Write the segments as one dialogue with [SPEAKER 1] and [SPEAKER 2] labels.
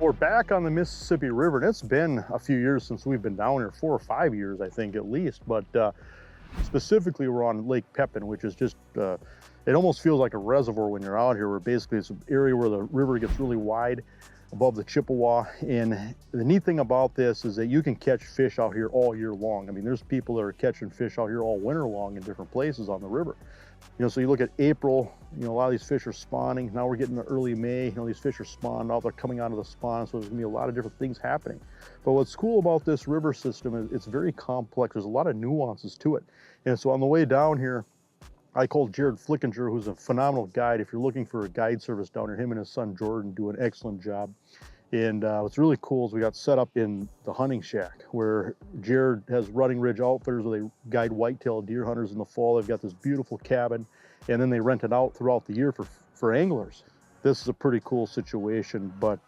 [SPEAKER 1] We're back on the Mississippi River, and it's been a few years since we've been down here, 4 or 5 years, I think, at least. But specifically, we're on Lake Pepin, which is just, it almost feels like a reservoir when you're out here, where basically it's an area where the river gets really wide above the Chippewa. And the neat thing about this is that you can catch fish out here all year long. I mean, there's people that are catching fish out here all winter long in different places on the river. You know, so you look at April, you know, a lot of these fish are spawning. Now we're getting to early May, you know, these fish are spawned out, they're coming out of the spawn, so there's gonna be a lot of different things happening. But what's cool about this river system is it's very complex. There's a lot of nuances to it. And so on the way down here, I called Jared Flickinger, who's a phenomenal guide. If you're looking for a guide service down here, him and his son Jordan do an excellent job. And what's really cool is we got set up in the hunting shack, where Jared has Running Ridge Outfitters, where they guide whitetail deer hunters in the fall. They've got this beautiful cabin, and then they rent it out throughout the year for anglers. This is a pretty cool situation, but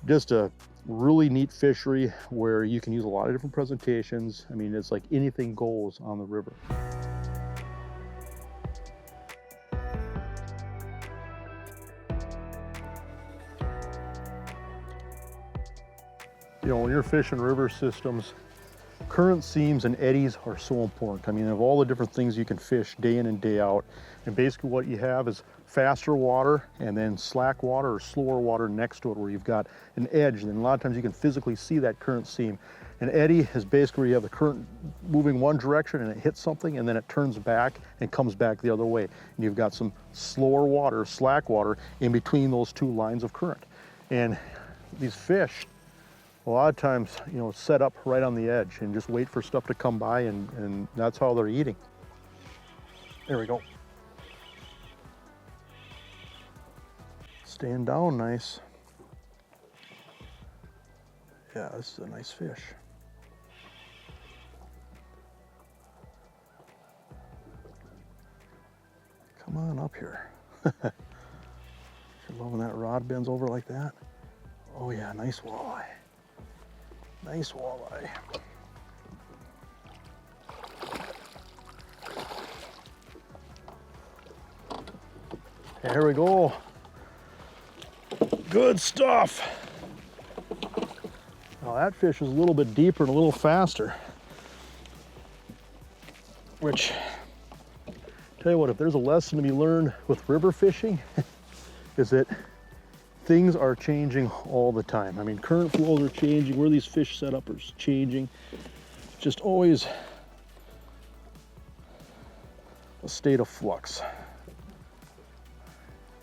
[SPEAKER 1] just a really neat fishery where you can use a lot of different presentations. I mean, it's like anything goes on the river. You know, when you're fishing river systems, current seams and eddies are so important. I mean, of all the different things you can fish day in and day out, and basically what you have is faster water and then slack water or slower water next to it, where you've got an edge. And a lot of times you can physically see that current seam. An eddy is basically where you have the current moving one direction and it hits something and then it turns back and comes back the other way. And you've got some slower water, slack water, in between those two lines of current. And these fish, a lot of times, you know, set up right on the edge and just wait for stuff to come by, and that's how they're eating. There we go. Staying down nice. Yeah, this is a nice fish. Come on up here. You're loving that rod bends over like that. Oh yeah, nice walleye. Nice walleye. There we go. Good stuff. Now that fish is a little bit deeper and a little faster, which, tell you what, if there's a lesson to be learned with river fishing, is that things are changing all the time. I mean, current flows are changing, where these fish set up is changing. Just always a state of flux.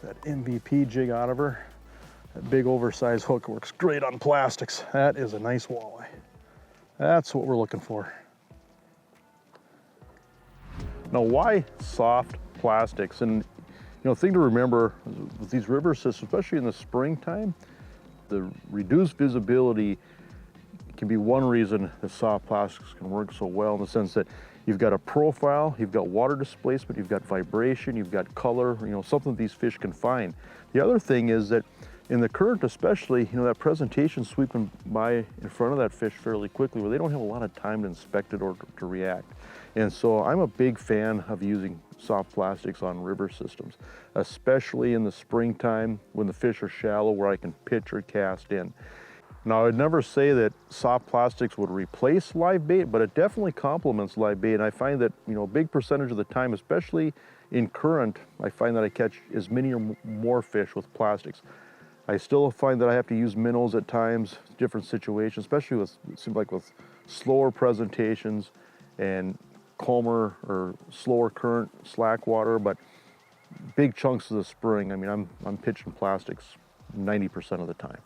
[SPEAKER 1] That MVP jig out of her, that big oversized hook works great on plastics. That is a nice walleye. That's what we're looking for. Now, why soft plastics? And you know, thing to remember with these river systems, especially in the springtime, the reduced visibility can be one reason that soft plastics can work so well, in the sense that you've got a profile, you've got water displacement, you've got vibration, you've got color, you know, something these fish can find. The other thing is that in the current especially, you know, that presentation sweeping by in front of that fish fairly quickly, where they don't have a lot of time to inspect it or to react. And so I'm a big fan of using soft plastics on river systems, especially in the springtime when the fish are shallow, where I can pitch or cast in. Now, I'd never say that soft plastics would replace live bait, but it definitely complements live bait. And I find that, you know, a big percentage of the time, especially in current, I find that I catch as many or more fish with plastics. I still find that I have to use minnows at times, different situations, especially with, it seems like with slower presentations and calmer or slower current, slack water. But big chunks of the spring, I mean, I'm pitching plastics 90% of the time.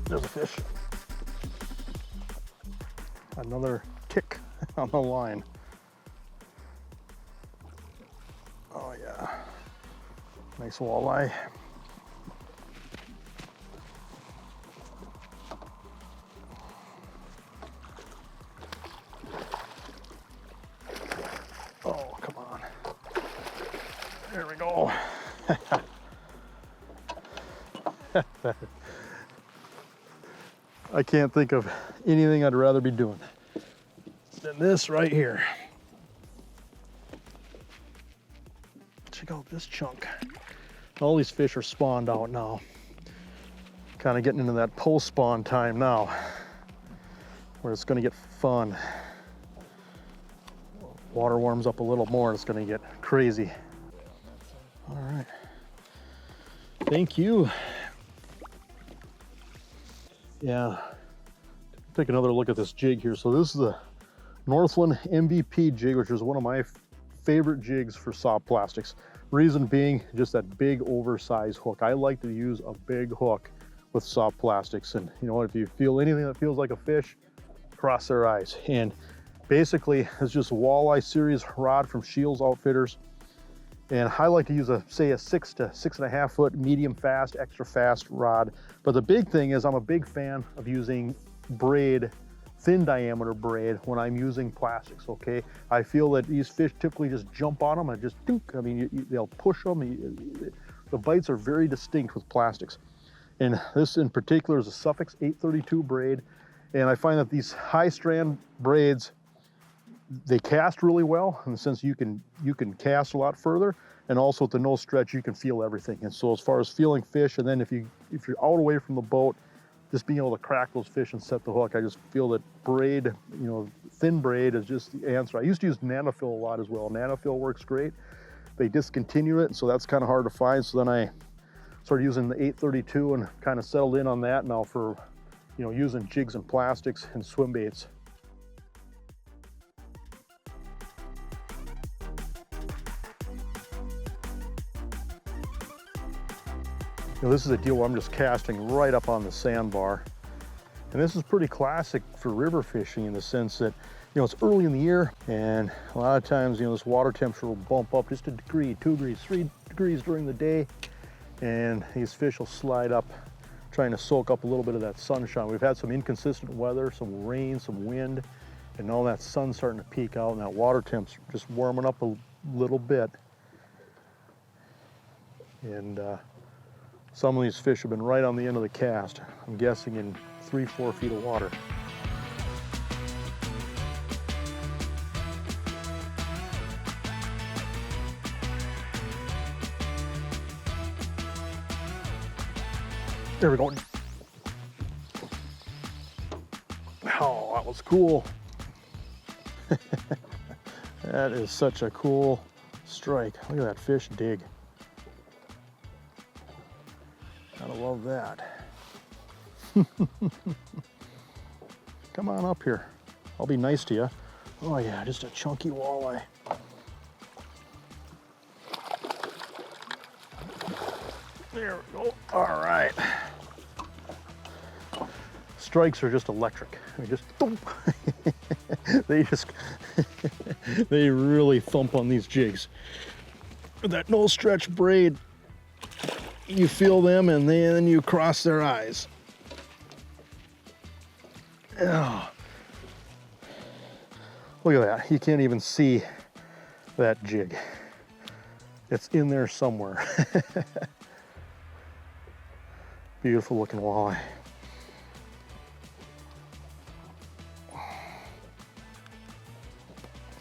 [SPEAKER 1] There's a fish. Another kick on the line. Oh yeah, nice walleye. Oh, come on. There we go. I can't think of anything I'd rather be doing than this right here. Check out this chunk. All these fish are spawned out now. Kind of getting into that post-spawn time now, where it's gonna get fun. Water warms up a little more, it's gonna get crazy. All right, thank you. Yeah, take another look at this jig here. So this is the Northland MVP jig, which is one of my favorite jigs for soft plastics. Reason being, just that big oversized hook. I like to use a big hook with soft plastics. And you know what, if you feel anything that feels like a fish, cross their eyes. And basically, it's just a walleye series rod from Shields Outfitters. And I like to use say a 6 to 6.5 foot medium fast, extra fast rod. But the big thing is I'm a big fan of using braid, thin diameter braid when I'm using plastics, okay? I feel that these fish typically just jump on them and just dunk. I mean, they'll push them. The bites are very distinct with plastics. And this in particular is a Suffix 832 braid. And I find that these high strand braids, they cast really well in the sense you can cast a lot further, and also at the no stretch you can feel everything. And so as far as feeling fish, and then if you're out away from the boat, just being able to crack those fish and set the hook, I just feel that braid, you know, thin braid is just the answer. I used to use Nanofill a lot as well. Nanofill works great. They discontinued it, and so that's kind of hard to find. So then I started using the 832 and kind of settled in on that now for, you know, using jigs and plastics and swim baits. You know, this is a deal where I'm just casting right up on the sandbar. And this is pretty classic for river fishing in the sense that, you know, it's early in the year, and a lot of times, you know, this water temperature will bump up just a degree, 2 degrees, 3 degrees during the day, and these fish will slide up trying to soak up a little bit of that sunshine. We've had some inconsistent weather, some rain, some wind, and now that sun's starting to peek out and that water temp's just warming up a little bit. And some of these fish have been right on the end of the cast. I'm guessing in 3-4 feet of water. There we go. Oh, that was cool. That is such a cool strike. Look at that fish dig. Gotta love that. Come on up here. I'll be nice to you. Oh yeah, just a chunky walleye. There we go. All right. Strikes are just electric. I mean, just boom. They really thump on these jigs. With that no stretch braid, you feel them and then you cross their eyes. Oh. Look at that. You can't even see that jig. It's in there somewhere. Beautiful looking walleye.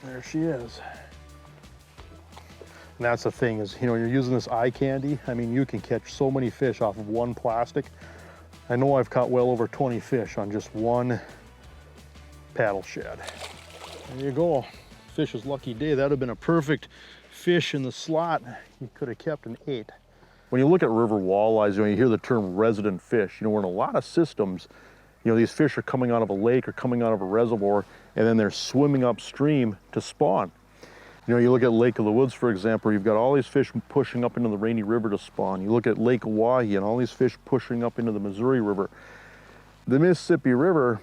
[SPEAKER 1] There she is. And that's the thing is, you know, you're using this eye candy. I mean, you can catch so many fish off of one plastic. I know I've caught well over 20 fish on just one paddle shad. There you go. Fish's lucky day. That would have been a perfect fish in the slot. You could have kept and ate. When you look at river walleyes, you know, you hear the term resident fish. You know, we're in a lot of systems, you know, these fish are coming out of a lake or coming out of a reservoir, and then they're swimming upstream to spawn. You know, you look at Lake of the Woods, for example, you've got all these fish pushing up into the Rainy River to spawn. You look at Lake Hawaii and all these fish pushing up into the Missouri River. The Mississippi River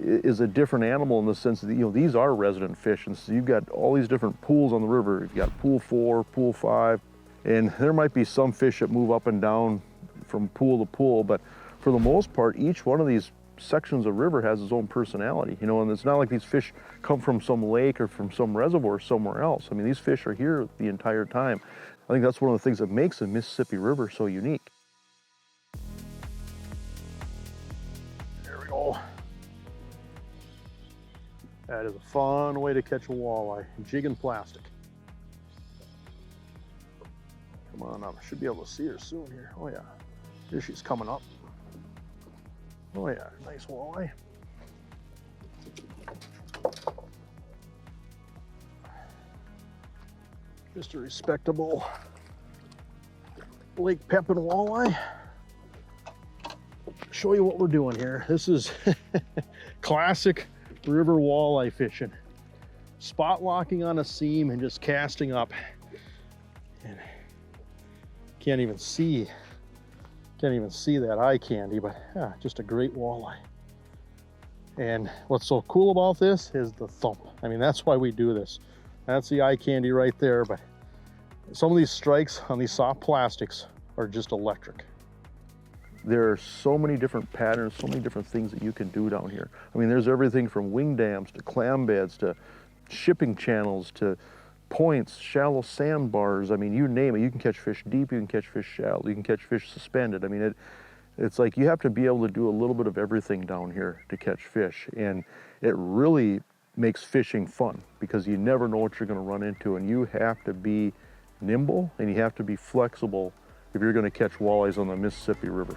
[SPEAKER 1] is a different animal in the sense that, you know, these are resident fish. And so you've got all these different pools on the river. You've got pool 4, pool 5, and there might be some fish that move up and down from pool to pool, but for the most part, each one of these sections of river has its own personality, you know, and it's not like these fish come from some lake or from some reservoir somewhere else. I mean, these fish are here the entire time. I think that's one of the things that makes the Mississippi River so unique. There we go. That is a fun way to catch a walleye, jigging plastic. Come on up, should be able to see her soon here. Oh yeah, here she's coming up. Oh yeah, nice walleye. Just a respectable Lake Pepin walleye. Show you what we're doing here. This is classic river walleye fishing. Spot locking on a seam and just casting up. And can't even see that eye candy, but yeah, just a great walleye. And what's so cool about this is the thump. I mean, that's why we do this. That's the eye candy right there, but some of these strikes on these soft plastics are just electric. There are so many different patterns, so many different things that you can do down here. I mean, there's everything from wing dams to clam beds to shipping channels to points, shallow sandbars. I mean, you name it. You can catch fish deep, you can catch fish shallow, you can catch fish suspended. I mean, it's like you have to be able to do a little bit of everything down here to catch fish. And it really makes fishing fun because you never know what you're going to run into, and you have to be nimble and you have to be flexible if you're going to catch walleyes on the Mississippi River.